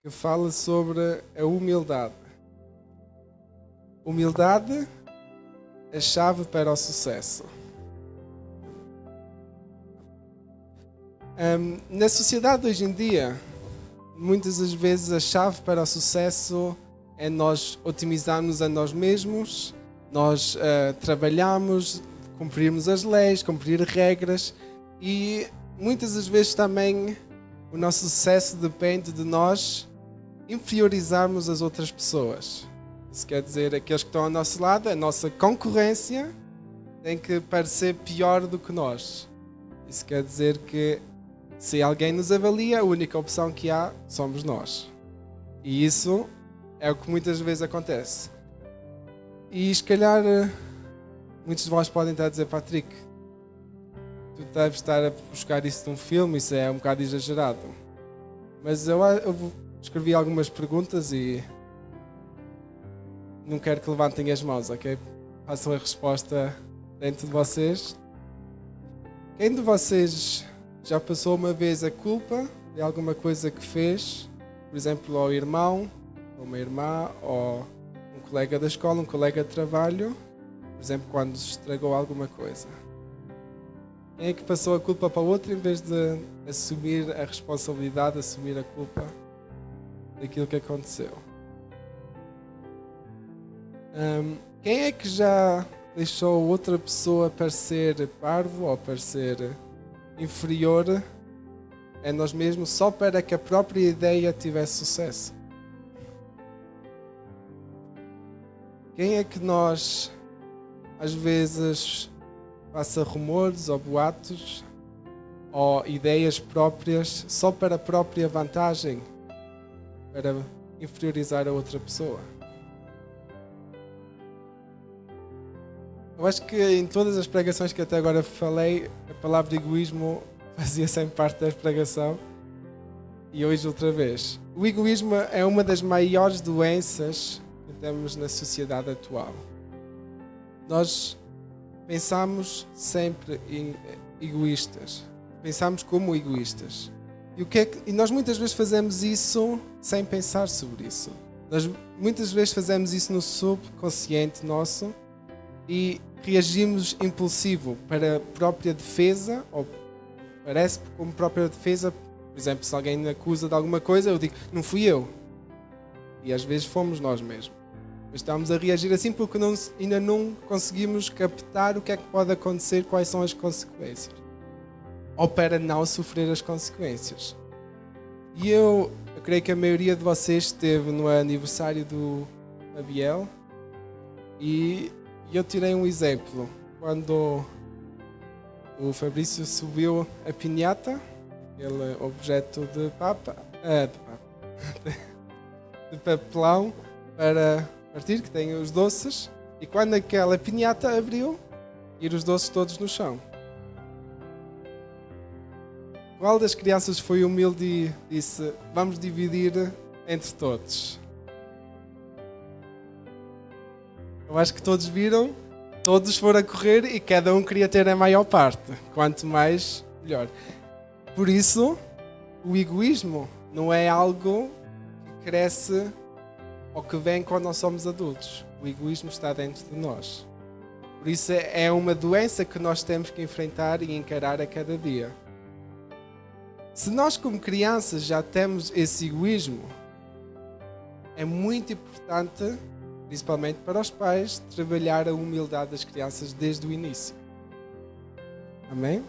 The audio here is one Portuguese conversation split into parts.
que fala sobre a humildade. Humildade é a chave para o sucesso. Na sociedade de hoje em dia, muitas das vezes a chave para o sucesso é nós otimizarmos a nós mesmos, nós trabalharmos, cumprirmos as leis, cumprir regras e muitas das vezes também o nosso sucesso depende de nós inferiorizarmos as outras pessoas. Isso quer dizer, aqueles que estão ao nosso lado, a nossa concorrência tem que parecer pior do que nós. Isso quer dizer que se alguém nos avalia, a única opção que há somos nós. E isso é o que muitas vezes acontece. E se calhar muitos de vós podem estar a dizer: Patrick, tu deves estar a buscar isso num filme, isso é um bocado exagerado. Mas eu escrevi algumas perguntas e não quero que levantem as mãos, ok? Façam a resposta dentro de vocês. Quem de vocês já passou uma vez a culpa de alguma coisa que fez, por exemplo, ao irmão, ou uma irmã, ou um colega da escola, um colega de trabalho, por exemplo, quando estragou alguma coisa? Quem é que passou a culpa para o outro em vez de assumir a responsabilidade, assumir a culpa daquilo que aconteceu? Quem é que já deixou outra pessoa parecer parvo ou parecer inferior a nós mesmos só para que a própria ideia tivesse sucesso? Quem é que nós, às vezes, passa rumores ou boatos ou ideias próprias só para a própria vantagem, para inferiorizar a outra pessoa? Eu acho que em todas as pregações que até agora falei, a palavra egoísmo fazia sempre parte da pregação e hoje outra vez. O egoísmo é uma das maiores doenças que temos na sociedade atual. Nós pensamos sempre em egoístas, pensamos como egoístas. E nós muitas vezes fazemos isso sem pensar sobre isso. Nós muitas vezes fazemos isso no subconsciente nosso e reagimos impulsivo para a própria defesa, ou parece como própria defesa. Por exemplo, se alguém me acusa de alguma coisa, eu digo: não fui eu. E às vezes fomos nós mesmos. Mas estamos a reagir assim porque ainda não conseguimos captar o que é que pode acontecer, quais são as consequências. Ou para não sofrer as consequências. E eu creio que a maioria de vocês esteve no aniversário do Abiel e eu tirei um exemplo. Quando o Fabrício subiu a pinhata, aquele objeto de papelão para partir, que tem os doces, e quando aquela pinhata abriu, e os doces todos no chão. Qual das crianças foi humilde e disse: vamos dividir entre todos? Eu acho que todos viram, todos foram a correr e cada um queria ter a maior parte. Quanto mais, melhor. Por isso, o egoísmo não é algo que cresce ou que vem quando nós somos adultos. O egoísmo está dentro de nós. Por isso é uma doença que nós temos que enfrentar e encarar a cada dia. Se nós como crianças já temos esse egoísmo, é muito importante, principalmente para os pais, trabalhar a humildade das crianças desde o início. Amém?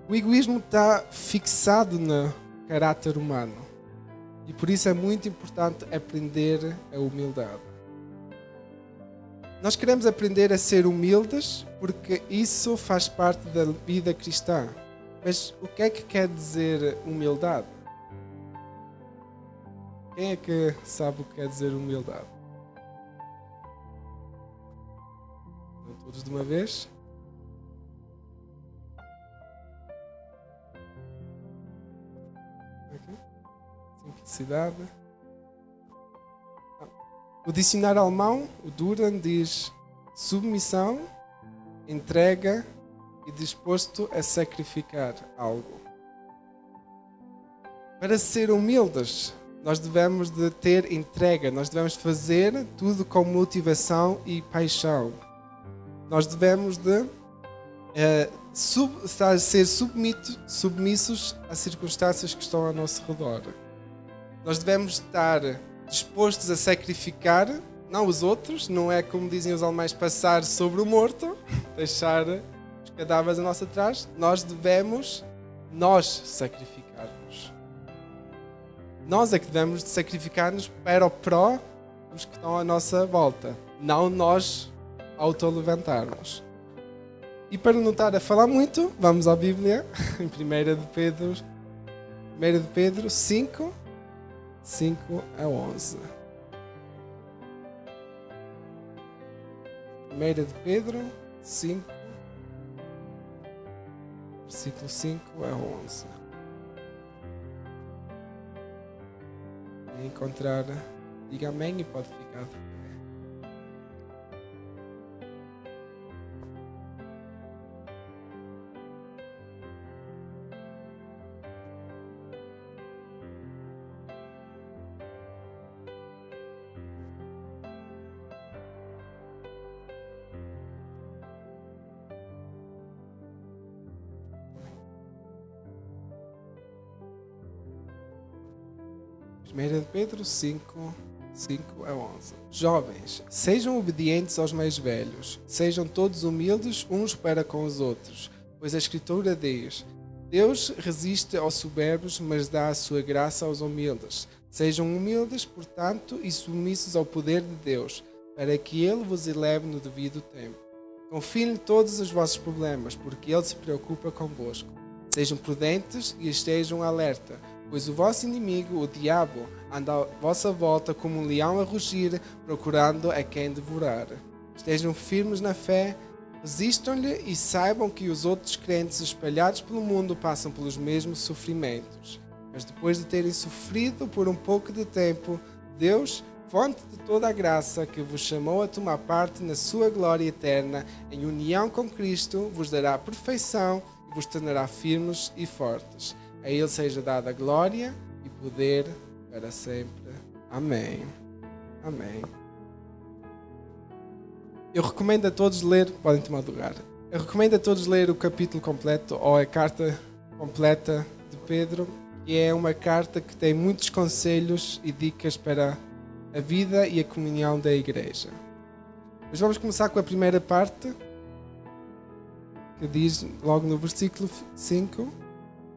O egoísmo está fixado no caráter humano. E por isso é muito importante aprender a humildade. Nós queremos aprender a ser humildes porque isso faz parte da vida cristã. Mas o que é que quer dizer humildade? Quem é que sabe o que quer dizer humildade? Não todos de uma vez? Aqui. Simplicidade. O dicionário alemão, o Duran, diz submissão, entrega e disposto a sacrificar algo. Para ser humildes, nós devemos de ter entrega, nós devemos fazer tudo com motivação e paixão. Nós devemos de ser submissos às circunstâncias que estão ao nosso redor. Nós devemos estar dispostos a sacrificar, não os outros, não é como dizem os alemães, passar sobre o morto, deixar os cadáveres a nosso atrás. Nós devemos, sacrificar-nos. Nós é que devemos sacrificar-nos para o pró dos que estão à nossa volta, não nós auto-levantarmos. E para não estar a falar muito, vamos à Bíblia, em 1 de Pedro 5, 5 a 11. 1 de Pedro 5, versículo 5 a 11. Quem encontrar, diga amém e pode ficar. Primeira de Pedro 5, 5 a 11. Jovens, sejam obedientes aos mais velhos, sejam todos humildes uns para com os outros, pois a Escritura diz: Deus resiste aos soberbos, mas dá a sua graça aos humildes. Sejam humildes, portanto, e submissos ao poder de Deus, para que Ele vos eleve no devido tempo. Confiem todos os vossos problemas, porque Ele se preocupa convosco. Sejam prudentes e estejam alerta, pois o vosso inimigo, o diabo, anda à vossa volta como um leão a rugir, procurando a quem devorar. Estejam firmes na fé, resistam-lhe e saibam que os outros crentes espalhados pelo mundo passam pelos mesmos sofrimentos. Mas depois de terem sofrido por um pouco de tempo, Deus, fonte de toda a graça, que vos chamou a tomar parte na sua glória eterna, em união com Cristo, vos dará a perfeição e vos tornará firmes e fortes. A Ele seja dada a glória e poder para sempre. Amém. Amém. Eu recomendo a todos ler, podem tomar lugar. Eu recomendo a todos ler o capítulo completo ou a carta completa de Pedro, que é uma carta que tem muitos conselhos e dicas para a vida e a comunhão da igreja. Mas vamos começar com a primeira parte, que diz logo no versículo 5: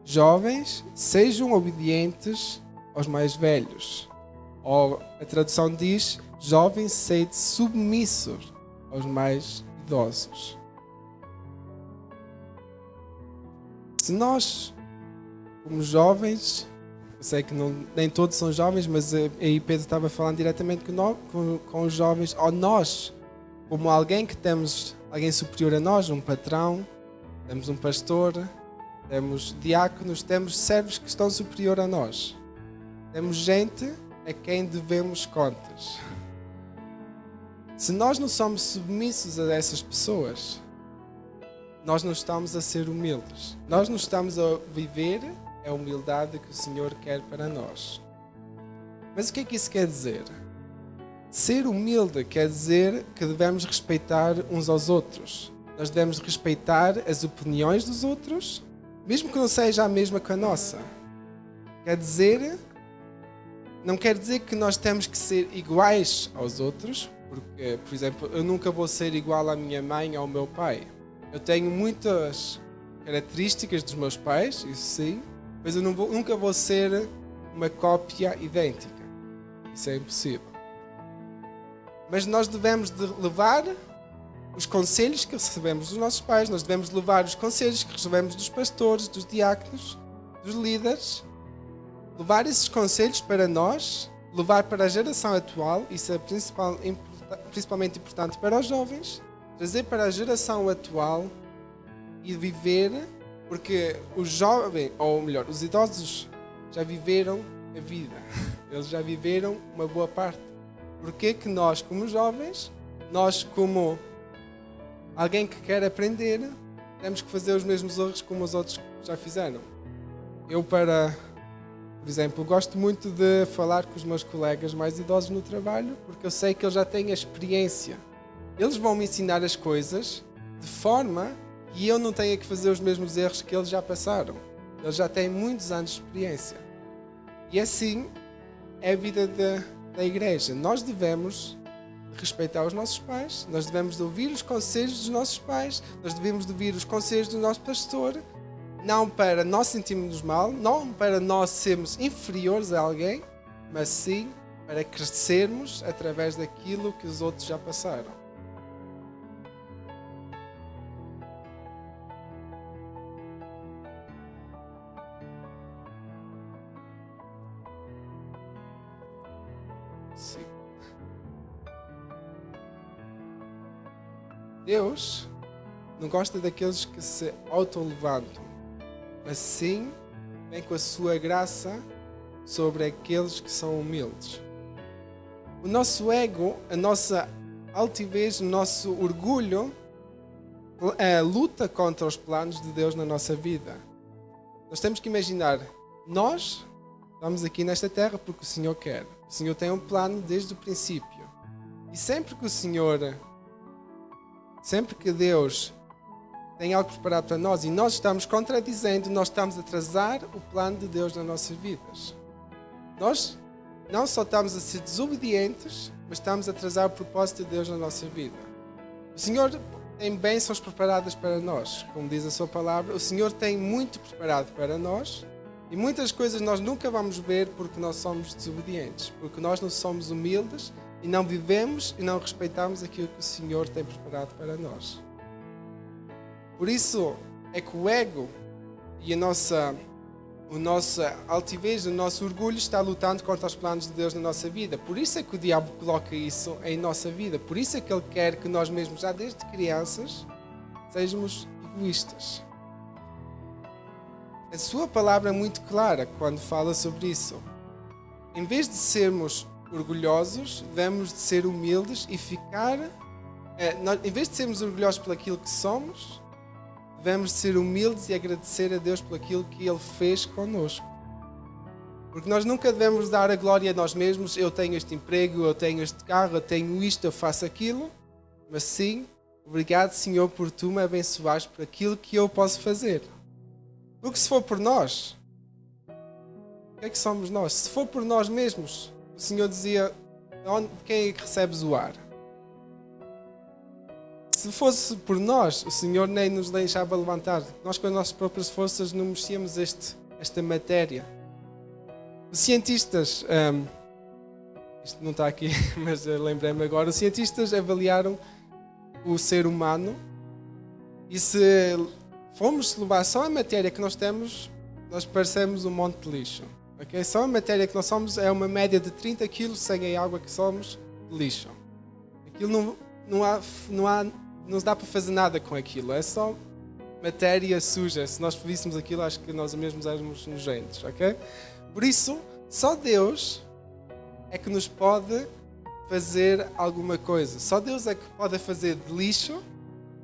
Jovens, sejam obedientes aos mais velhos. Ou a tradução diz: jovens, sede submissos aos mais idosos. Se nós, como jovens, eu sei que nem todos são jovens, mas aí Pedro estava falando diretamente com os jovens, ou nós, como alguém que temos, alguém superior a nós, um patrão, temos um pastor, temos diáconos, temos servos que estão superior a nós. Temos gente a quem devemos contas. Se nós não somos submissos a essas pessoas, nós não estamos a ser humildes. Nós não estamos a viver a humildade que o Senhor quer para nós. Mas o que é que isso quer dizer? Ser humilde quer dizer que devemos respeitar uns aos outros. Nós devemos respeitar as opiniões dos outros, mesmo que não seja a mesma que a nossa. Não quer dizer que nós temos que ser iguais aos outros, porque, por exemplo, eu nunca vou ser igual à minha mãe ou ao meu pai. Eu tenho muitas características dos meus pais, isso sim, mas eu nunca vou ser uma cópia idêntica. Isso é impossível. Mas nós devemos de levar os conselhos que recebemos dos nossos pais, nós devemos levar os conselhos que recebemos dos pastores, dos diáconos, dos líderes, levar esses conselhos para nós, levar para a geração atual, isso é principalmente importante para os jovens, trazer para a geração atual e viver, porque os jovens, ou melhor, os idosos já viveram a vida, eles já viveram uma boa parte. Porquê que nós, como jovens, nós como alguém que quer aprender, temos que fazer os mesmos erros como os outros já fizeram? Eu, para Por exemplo, gosto muito de falar com os meus colegas mais idosos no trabalho, porque eu sei que eles já têm a experiência. Eles vão me ensinar as coisas de forma que eu não tenha que fazer os mesmos erros que eles já passaram. Eles já têm muitos anos de experiência. E assim é a vida da igreja. Nós devemos respeitar os nossos pais, nós devemos ouvir os conselhos dos nossos pais, nós devemos ouvir os conselhos do nosso pastor, não para nós sentirmos mal, não para nós sermos inferiores a alguém, mas sim para crescermos através daquilo que os outros já passaram. Sim. Deus não gosta daqueles que se auto-levantam, mas sim vem com a sua graça sobre aqueles que são humildes. O nosso ego, a nossa altivez, o nosso orgulho luta contra os planos de Deus na nossa vida. Nós temos que imaginar, nós estamos aqui nesta terra porque o Senhor quer. O Senhor tem um plano desde o princípio. E sempre que Deus tem algo preparado para nós e nós estamos contradizendo, nós estamos a atrasar o plano de Deus nas nossas vidas. Nós não só estamos a ser desobedientes, mas estamos a atrasar o propósito de Deus na nossa vida. O Senhor tem bênçãos preparadas para nós, como diz a sua palavra. O Senhor tem muito preparado para nós e muitas coisas nós nunca vamos ver porque nós somos desobedientes, porque nós não somos humildes e não vivemos e não respeitamos aquilo que o Senhor tem preparado para nós. Por isso é que o ego e a nossa altivez, o nosso orgulho está lutando contra os planos de Deus na nossa vida. Por isso é que o diabo coloca isso em nossa vida. Por isso é que ele quer que nós mesmos, já desde crianças, sejamos egoístas. A sua palavra é muito clara quando fala sobre isso. Em vez de sermos orgulhosos, devemos de ser humildes e ficar... em vez de sermos orgulhosos por aquilo que somos, devemos ser humildes e agradecer a Deus por aquilo que Ele fez connosco. Porque nós nunca devemos dar a glória a nós mesmos. Eu tenho este emprego, eu tenho este carro, eu tenho isto, eu faço aquilo. Mas sim, obrigado, Senhor, por Tu me abençoares por aquilo que eu posso fazer. Porque se for por nós, o que é que somos nós? Se for por nós mesmos, o Senhor dizia, de quem é que recebes o ar? Se fosse por nós, o Senhor nem nos deixava levantar. Nós, com as nossas próprias forças, não mexíamos esta matéria. Os cientistas, isto não está aqui, mas lembrei-me agora, os cientistas avaliaram o ser humano e se formos levar só a matéria que nós temos, nós parecemos um monte de lixo. Okay? Só a matéria que nós somos é uma média de 30 quilos sem a água que somos de lixo. Aquilo não dá para fazer nada com aquilo, é só matéria suja. Se nós víssemos aquilo, acho que nós mesmos éramos nojentos, ok? Por isso, só Deus é que nos pode fazer alguma coisa. Só Deus é que pode fazer de lixo,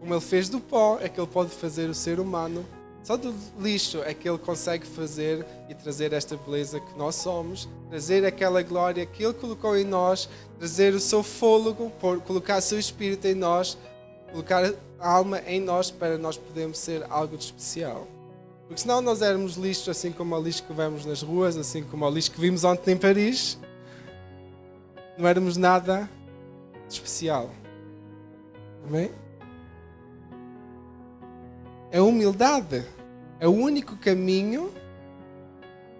como Ele fez do pó, é que Ele pode fazer o ser humano. Só do lixo é que Ele consegue fazer e trazer esta beleza que nós somos, trazer aquela glória que Ele colocou em nós, trazer o seu fôlego, colocar o seu espírito em nós, colocar a alma em nós para nós podermos ser algo de especial. Porque senão nós éramos lixo, assim como o lixo que vemos nas ruas, assim como o lixo que vimos ontem em Paris. Não éramos nada de especial. Amém? A humildade é o único caminho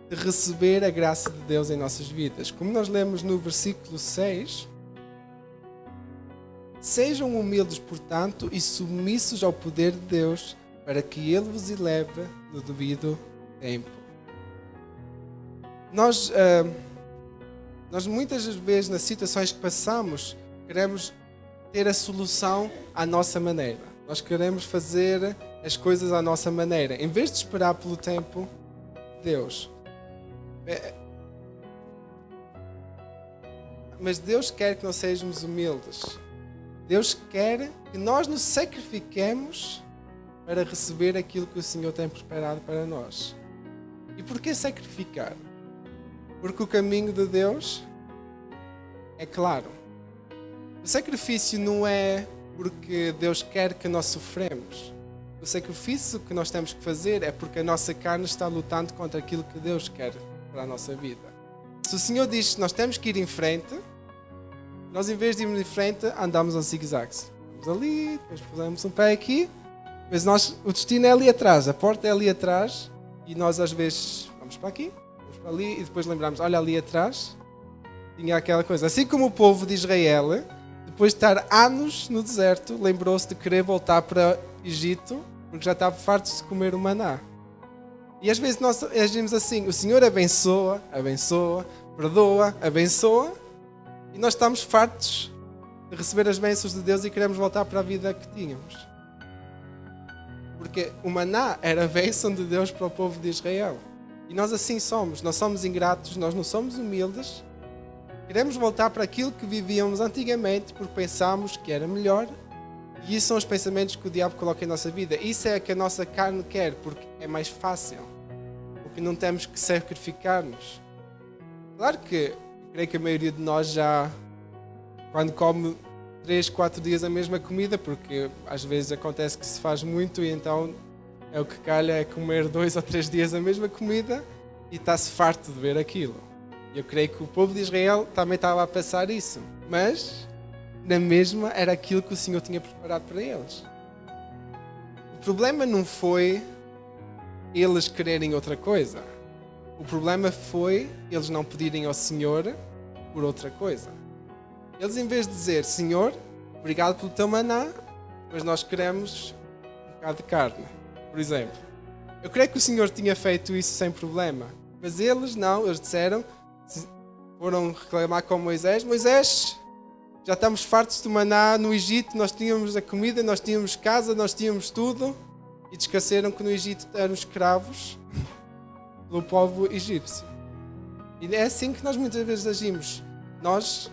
de receber a graça de Deus em nossas vidas. Como nós lemos no versículo 6... Sejam humildes, portanto, e submissos ao poder de Deus, para que Ele vos eleve no devido tempo. Nós muitas vezes, nas situações que passamos, queremos ter a solução à nossa maneira. Nós queremos fazer as coisas à nossa maneira, em vez de esperar pelo tempo de Deus. Mas Deus quer que nós sejamos humildes. Deus quer que nós nos sacrifiquemos para receber aquilo que o Senhor tem preparado para nós. E por que sacrificar? Porque o caminho de Deus é claro. O sacrifício não é porque Deus quer que nós sofremos. O sacrifício que nós temos que fazer é porque a nossa carne está lutando contra aquilo que Deus quer para a nossa vida. Se o Senhor diz que nós temos que ir em frente, nós em vez de irmos em frente, andamos aos zigue-zagues. Vamos ali, depois pusemos um pé aqui, mas o destino é ali atrás, a porta é ali atrás, e nós às vezes vamos para aqui, vamos para ali, e depois lembramos, olha ali atrás, tinha aquela coisa. Assim como o povo de Israel, depois de estar anos no deserto, lembrou-se de querer voltar para o Egito, porque já estava farto de comer o maná. E às vezes nós agimos assim, o Senhor abençoa, abençoa, perdoa, abençoa, e nós estamos fartos de receber as bênçãos de Deus e queremos voltar para a vida que tínhamos. Porque o maná era a bênção de Deus para o povo de Israel. E nós assim somos, nós somos ingratos, nós não somos humildes. Queremos voltar para aquilo que vivíamos antigamente porque pensámos que era melhor. E isso são os pensamentos que o diabo coloca em nossa vida. Isso é o que a nossa carne quer, porque é mais fácil. Porque não temos que sacrificar-nos. Claro que creio que a maioria de nós já, quando come 3, 4 dias a mesma comida, porque às vezes acontece que se faz muito e então é o que calha é comer 2 ou 3 dias a mesma comida e está-se farto de ver aquilo. Eu creio que o povo de Israel também estava a passar isso, mas na mesma era aquilo que o Senhor tinha preparado para eles. O problema não foi eles quererem outra coisa. O problema foi eles não pedirem ao Senhor por outra coisa. Eles, em vez de dizer, Senhor, obrigado pelo teu maná, mas nós queremos um bocado de carne, por exemplo. Eu creio que o Senhor tinha feito isso sem problema, mas eles não, eles disseram, foram reclamar com Moisés, Moisés, já estamos fartos do maná no Egito, nós tínhamos a comida, nós tínhamos casa, nós tínhamos tudo, e esqueceram que no Egito eram escravos pelo povo egípcio. E é assim que nós muitas vezes agimos. Nós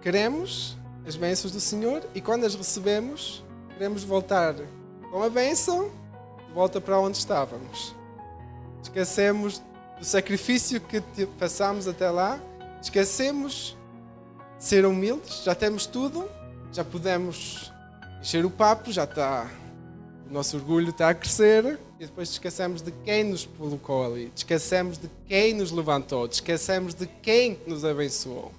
queremos as bênçãos do Senhor e quando as recebemos, queremos voltar com a bênção de volta para onde estávamos. Esquecemos do sacrifício que passámos até lá, esquecemos de ser humildes, já temos tudo, já podemos encher o papo, já está, o nosso orgulho está a crescer e depois esquecemos de quem nos colocou ali, esquecemos de quem nos levantou, esquecemos de quem nos abençoou.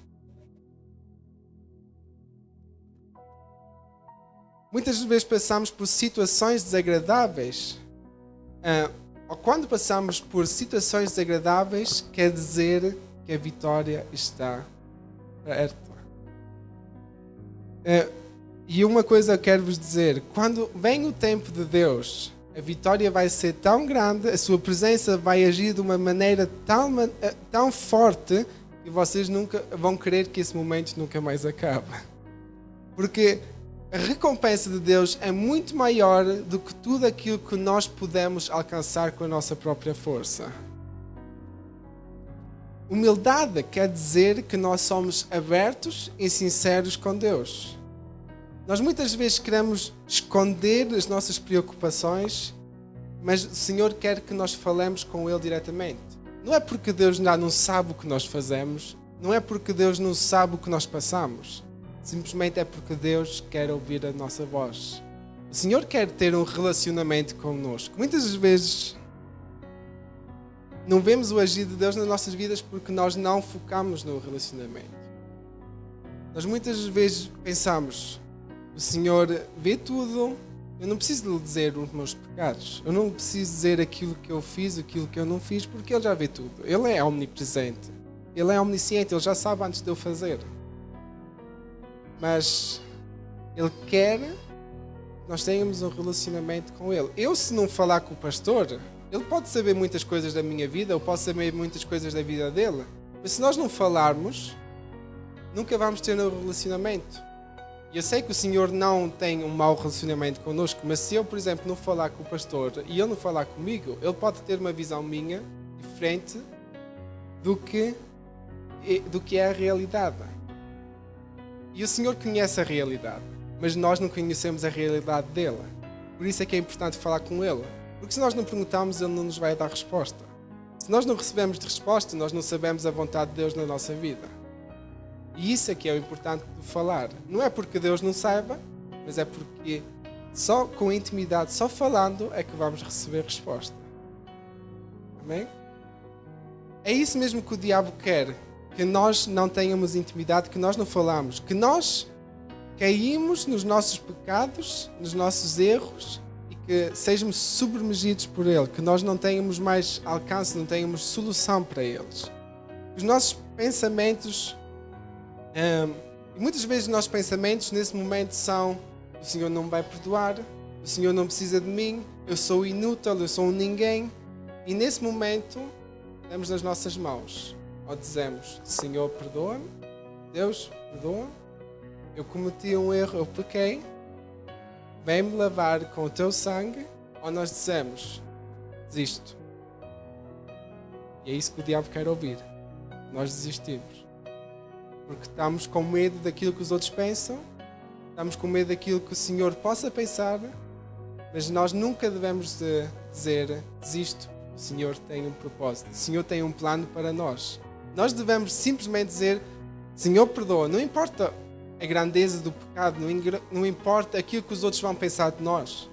Muitas vezes passamos por situações desagradáveis. Ou quando passamos por situações desagradáveis, quer dizer que a vitória está perto. E uma coisa eu quero vos dizer, quando vem o tempo de Deus, a vitória vai ser tão grande, a sua presença vai agir de uma maneira tão forte, que vocês nunca vão querer que esse momento nunca mais acabe. Porque a recompensa de Deus é muito maior do que tudo aquilo que nós podemos alcançar com a nossa própria força. Humildade quer dizer que nós somos abertos e sinceros com Deus. Nós muitas vezes queremos esconder as nossas preocupações, mas o Senhor quer que nós falemos com Ele diretamente. Não é porque Deus não sabe o que nós fazemos, não é porque Deus não sabe o que nós passamos. Simplesmente é porque Deus quer ouvir a nossa voz. O Senhor quer ter um relacionamento connosco. Muitas vezes não vemos o agir de Deus nas nossas vidas porque nós não focamos no relacionamento. Nós muitas vezes pensamos, o Senhor vê tudo, eu não preciso lhe dizer os meus pecados, eu não preciso dizer aquilo que eu fiz, aquilo que eu não fiz, porque Ele já vê tudo. Ele é omnipresente, Ele é omnisciente, Ele já sabe antes de eu fazer. Mas Ele quer que nós tenhamos um relacionamento com Ele. Eu, se não falar com o pastor, ele pode saber muitas coisas da minha vida, eu posso saber muitas coisas da vida dele. Mas se nós não falarmos, nunca vamos ter um relacionamento. E eu sei que o Senhor não tem um mau relacionamento connosco, mas se eu, por exemplo, não falar com o pastor e ele não falar comigo, ele pode ter uma visão minha diferente do que é a realidade. E o Senhor conhece a realidade, mas nós não conhecemos a realidade dele. Por isso é que é importante falar com Ele. Porque se nós não perguntarmos, Ele não nos vai dar resposta. Se Se nós não recebemos de resposta, nós não sabemos a vontade de Deus na nossa vida. E isso é que é o importante de falar. Não é porque Deus não saiba, mas é porque só com intimidade, só falando, é que vamos receber resposta. Amém? É isso mesmo que o diabo quer. Que nós não tenhamos intimidade, que nós não falamos. Que nós caímos nos nossos pecados, nos nossos erros e que sejamos submergidos por ele. Que nós não tenhamos mais alcance, não tenhamos solução para eles. Os nossos pensamentos... E muitas vezes os nossos pensamentos nesse momento são: o Senhor não me vai perdoar, o Senhor não precisa de mim, eu sou inútil, eu sou um ninguém. E nesse momento damos nas nossas mãos, ou dizemos: Senhor, perdoa-me, Deus, perdoa, eu cometi um erro, eu pequei, vem-me lavar com o teu sangue. Ou nós dizemos: desisto. E é isso que o diabo quer ouvir. Nós desistimos. Porque estamos com medo daquilo que os outros pensam, estamos com medo daquilo que o Senhor possa pensar, mas nós nunca devemos dizer: desisto, o Senhor tem um propósito, o Senhor tem um plano para nós. Nós devemos simplesmente dizer: Senhor, perdoa, não importa a grandeza do pecado, não importa aquilo que os outros vão pensar de nós.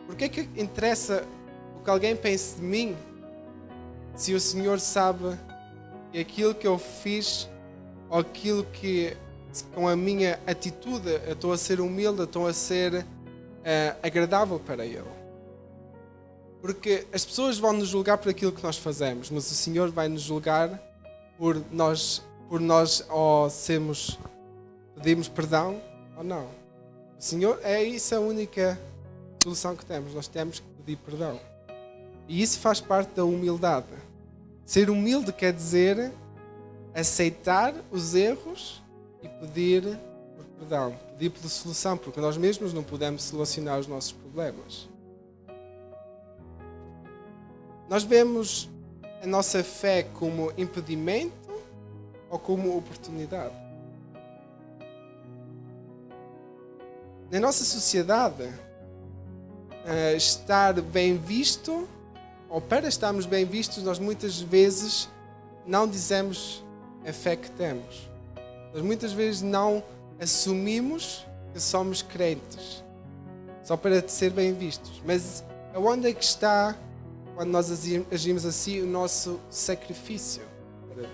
Por que é que interessa o que alguém pense de mim, se o Senhor sabe que aquilo que eu fiz, ou aquilo que, com a minha atitude, eu estou a ser humilde, eu estou a ser agradável para Ele. Porque as pessoas vão nos julgar por aquilo que nós fazemos, mas o Senhor vai nos julgar por nós ou pedimos perdão ou não. O Senhor, é isso a única solução que temos, nós temos que pedir perdão. E isso faz parte da humildade. Ser humilde quer dizer aceitar os erros e pedir por perdão, pedir pela solução, porque nós mesmos não podemos solucionar os nossos problemas. Nós vemos a nossa fé como impedimento ou como oportunidade? Na nossa sociedade, estar bem visto, ou para estarmos bem vistos, nós muitas vezes não dizemos a fé que temos. Nós muitas vezes não assumimos que somos crentes, só para ser bem vistos. Mas aonde é que está, quando nós agimos assim, o nosso sacrifício para Deus?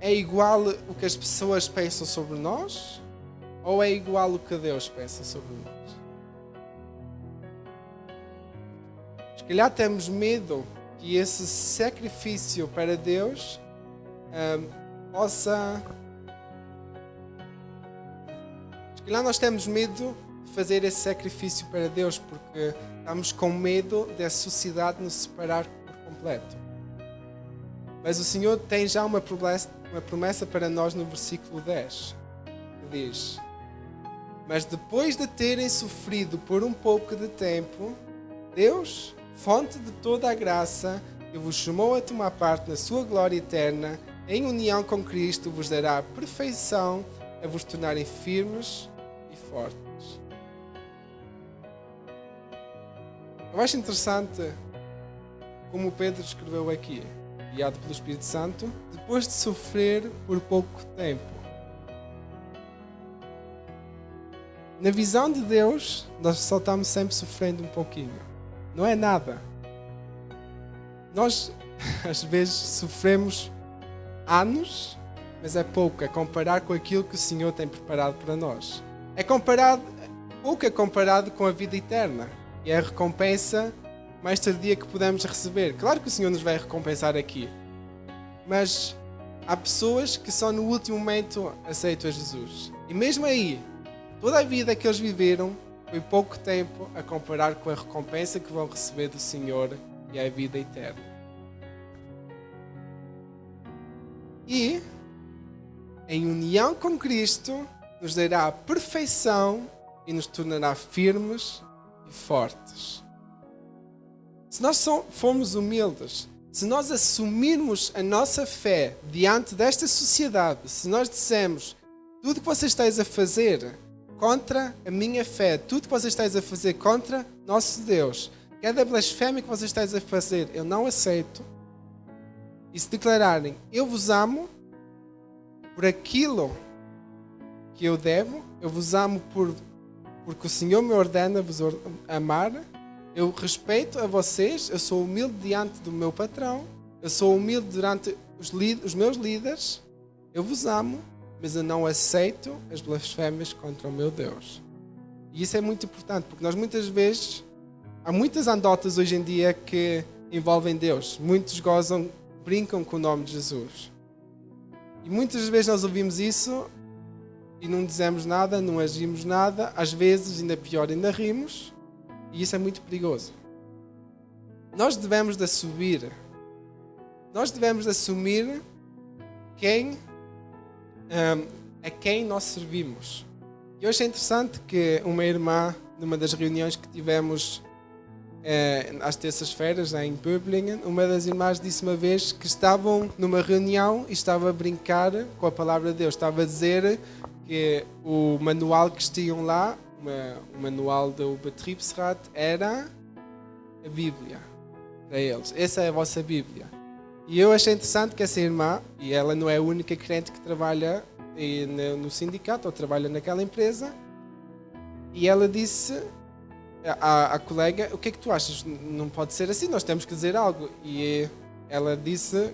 É igual o que as pessoas pensam sobre nós? Ou é igual o que Deus pensa sobre nós? Se calhar temos medo que esse sacrifício para Deus possa... Se calhar nós temos medo de fazer esse sacrifício para Deus porque estamos com medo da sociedade nos separar por completo. Mas o Senhor tem já uma promessa para nós no versículo 10, que diz: mas depois de terem sofrido por um pouco de tempo, Deus, fonte de toda a graça, que vos chamou a tomar parte na sua glória eterna, em união com Cristo, vos dará a perfeição, a vos tornarem firmes e fortes. Eu acho interessante como Pedro escreveu aqui, guiado pelo Espírito Santo, depois de sofrer por pouco tempo. Na visão de Deus, nós só estamos sempre sofrendo um pouquinho. Não é nada. Nós, às vezes, sofremos anos, mas é pouco. É comparar com aquilo que o Senhor tem preparado para nós. Pouco é comparado com a vida eterna. E é a recompensa mais tardia que podemos receber. Claro que o Senhor nos vai recompensar aqui. Mas há pessoas que só no último momento aceitam a Jesus. E mesmo aí, toda a vida que eles viveram foi pouco tempo a comparar com a recompensa que vão receber do Senhor e a vida eterna. E, em união com Cristo, nos dará a perfeição e nos tornará firmes e fortes. Se nós formos humildes, se nós assumirmos a nossa fé diante desta sociedade, se nós dissermos: tudo que vocês estáis a fazer contra a minha fé, tudo que vocês estáis a fazer contra nosso Deus, cada blasfémia que vocês estão a fazer, eu não aceito. E se declararem, eu vos amo por aquilo que eu devo, eu vos amo porque o Senhor me ordena vos amar, eu respeito a vocês, eu sou humilde diante do meu patrão, eu sou humilde durante os meus líderes, eu vos amo, mas eu não aceito as blasfémias contra o meu Deus. E isso é muito importante, porque nós muitas vezes, há muitas anedotas hoje em dia que envolvem Deus. Muitos brincam com o nome de Jesus. E muitas vezes nós ouvimos isso e não dizemos nada, não agimos nada. Às vezes, ainda pior, ainda rimos. E isso é muito perigoso. Nós devemos de assumir a quem nós servimos. E eu achei interessante que uma irmã, numa das reuniões que tivemos às terças-feiras em Böblingen, uma das irmãs disse uma vez que estavam numa reunião e estava a brincar com a palavra de Deus. Estava a dizer que o manual que tinham lá, o manual do Betriebsrat, era a Bíblia para eles. Essa é a vossa Bíblia. E eu achei interessante que essa irmã, e ela não é a única crente que trabalha no sindicato ou trabalha naquela empresa, e ela disse à colega, o que é que tu achas? Não pode ser assim, nós temos que dizer algo. E ela disse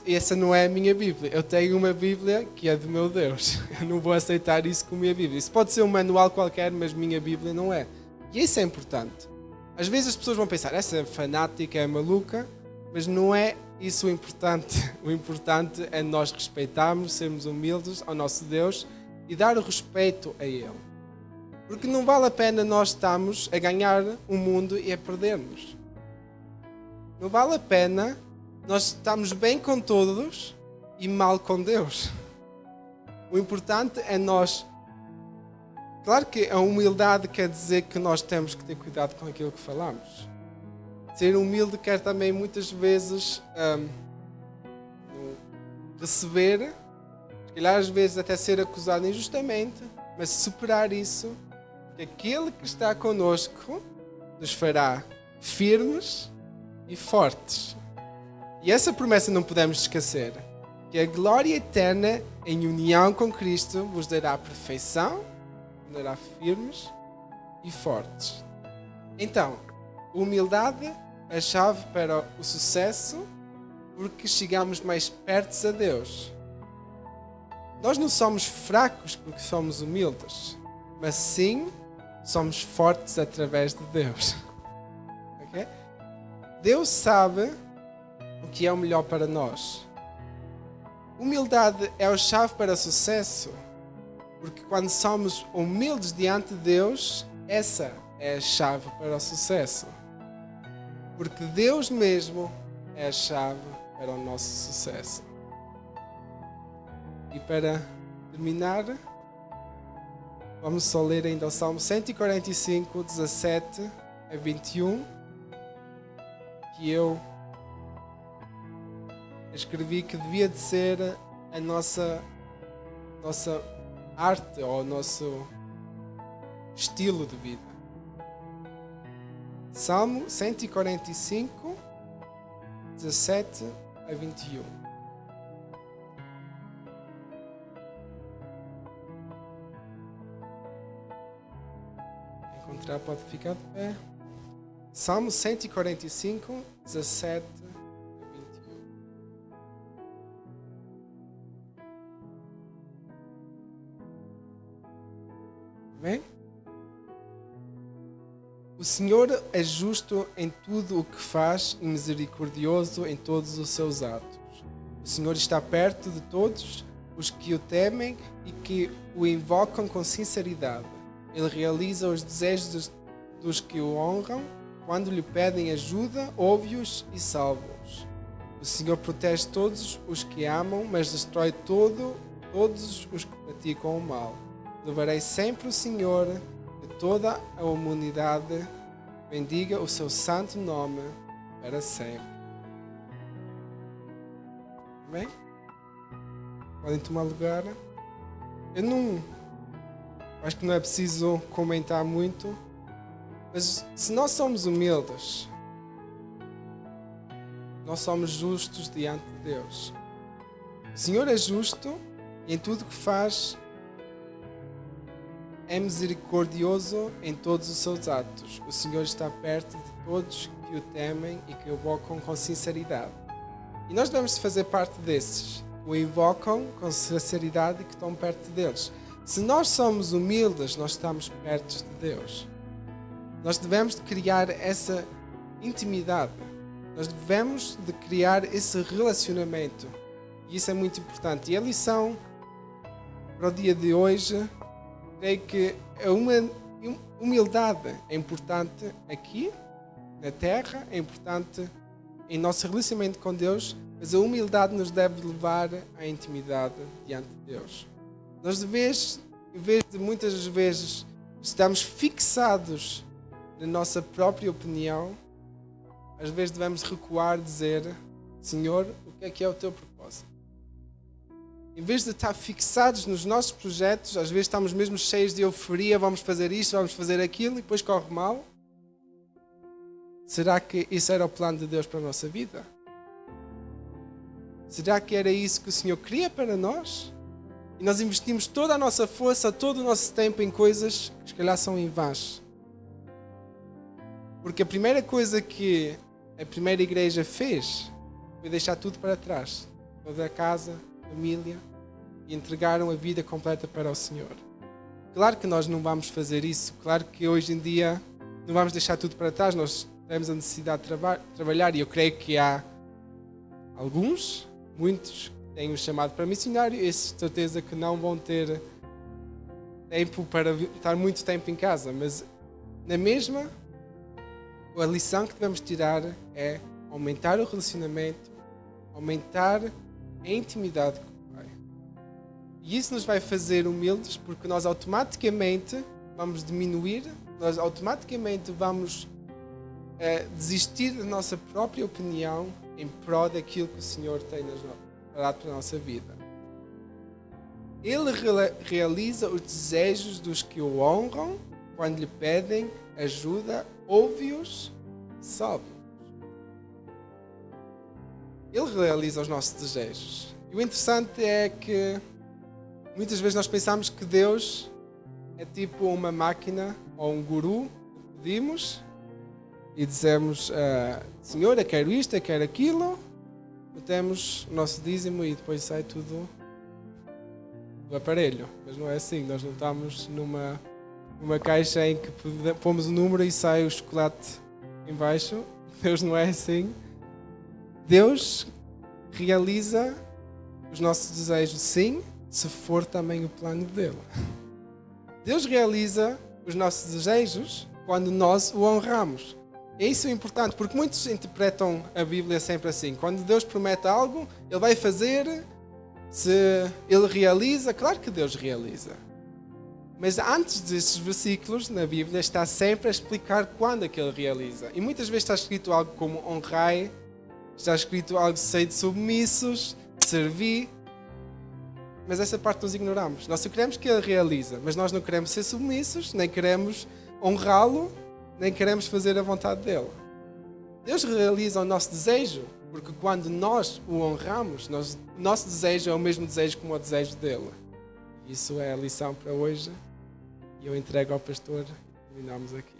essa não é a minha Bíblia, eu tenho uma Bíblia que é do meu Deus, eu não vou aceitar isso como minha Bíblia. Isso pode ser um manual qualquer, mas minha Bíblia não é. E isso é importante. Às vezes as pessoas vão pensar, essa fanática é maluca, mas não é isso o importante. O importante é nós respeitarmos, sermos humildes ao nosso Deus e dar o respeito a Ele. Porque não vale a pena nós estarmos a ganhar o mundo e a perdermos. Não vale a pena nós estarmos bem com todos e mal com Deus. O importante é nós... Claro que a humildade quer dizer que nós temos que ter cuidado com aquilo que falamos. Ser humilde quer também muitas vezes receber, se calhar às vezes até ser acusado injustamente, mas superar isso, que aquele que está connosco nos fará firmes e fortes. E essa promessa não podemos esquecer, que a glória eterna em união com Cristo vos dará perfeição, vos dará firmes e fortes. Então, humildade é a chave para o sucesso, porque chegamos mais perto a Deus. Nós não somos fracos porque somos humildes, mas sim somos fortes através de Deus. Okay? Deus sabe o que é o melhor para nós. Humildade é a chave para o sucesso, porque quando somos humildes diante de Deus, essa é a chave para o sucesso. Porque Deus mesmo é a chave para o nosso sucesso. E para terminar, vamos só ler ainda o Salmo 145, 17 a 21, que eu escrevi que devia de ser a nossa arte ou o nosso estilo de vida. Salmo 145, 17 a 21. Encontrar, pode ficar de pé. Salmo 145, 17 a 21. Bem? O Senhor é justo em tudo o que faz e misericordioso em todos os seus atos. O Senhor está perto de todos os que o temem e que o invocam com sinceridade. Ele realiza os desejos dos que o honram. Quando lhe pedem ajuda, ouve-os e salva-os. O Senhor protege todos os que amam, mas destrói todos os que praticam o mal. Louvarei sempre o Senhor. Toda a humanidade bendiga o seu santo nome para sempre. Amém? Podem tomar lugar. Acho que não é preciso comentar muito, Mas se nós somos humildes, nós somos justos diante de Deus. O Senhor é justo e em tudo que faz é misericordioso em todos os seus atos. O Senhor está perto de todos que o temem e que o invocam com sinceridade. E nós devemos fazer parte desses, que o invocam com sinceridade e que estão perto deles. Se nós somos humildes, nós estamos perto de Deus. Nós devemos de criar essa intimidade. Nós devemos de criar esse relacionamento. E isso é muito importante. E a lição para o dia de hoje, creio que a humildade é importante aqui, na Terra, é importante em nosso relacionamento com Deus, mas a humildade nos deve levar à intimidade diante de Deus. Nós, em vez de muitas vezes estamos fixados na nossa própria opinião, às vezes devemos recuar e dizer: Senhor, o que é o teu propósito? Em vez de estar fixados nos nossos projetos, às vezes estamos mesmo cheios de euforia, vamos fazer isto, vamos fazer aquilo, e depois corre mal. Será que isso era o plano de Deus para a nossa vida? Será que era isso que o Senhor queria para nós? E nós investimos toda a nossa força, todo o nosso tempo em coisas que se calhar são em vãs. Porque a primeira coisa que a primeira igreja fez foi deixar tudo para trás. Toda a casa, família, e entregaram a vida completa para o Senhor. Claro que nós não vamos fazer isso. Claro que hoje em dia não vamos deixar tudo para trás. Nós temos a necessidade de trabalhar, e eu creio que há alguns, muitos, que têm o chamado para missionário, e certeza que não vão ter tempo para estar muito tempo em casa. Mas na mesma, a lição que devemos tirar é aumentar o relacionamento, aumentar a intimidade com o Pai. E isso nos vai fazer humildes, porque nós automaticamente vamos diminuir, nós automaticamente vamos desistir da nossa própria opinião em prol daquilo que o Senhor tem preparado para a nossa vida. Ele realiza os desejos dos que o honram quando lhe pedem ajuda, ouve-os, salva-os. Ele realiza os nossos desejos. E o interessante é que muitas vezes nós pensamos que Deus é tipo uma máquina ou um guru que pedimos e dizemos: Senhor, eu quero isto, eu quero aquilo, metemos o nosso dízimo e depois sai tudo do aparelho. Mas não é assim. Nós não estamos numa caixa em que pomos o número e sai o chocolate em baixo. Deus não é assim. Deus realiza os nossos desejos, sim, se for também o plano dele. Deus realiza os nossos desejos quando nós o honramos. E isso é importante, porque muitos interpretam a Bíblia sempre assim. Quando Deus promete algo, Ele vai fazer. Se Ele realiza, claro que Deus realiza. Mas antes destes versículos, na Bíblia, está sempre a explicar quando é que Ele realiza. E muitas vezes está escrito algo como honrai, está escrito algo sede submissos, servir. Mas essa parte nós ignoramos. Nós só queremos que Ele realiza, mas nós não queremos ser submissos, nem queremos honrá-lo, nem queremos fazer a vontade dEle. Deus realiza o nosso desejo, porque quando nós o honramos, o nosso desejo é o mesmo desejo como o desejo dEle. Isso é a lição para hoje. E eu entrego ao pastor e terminamos aqui.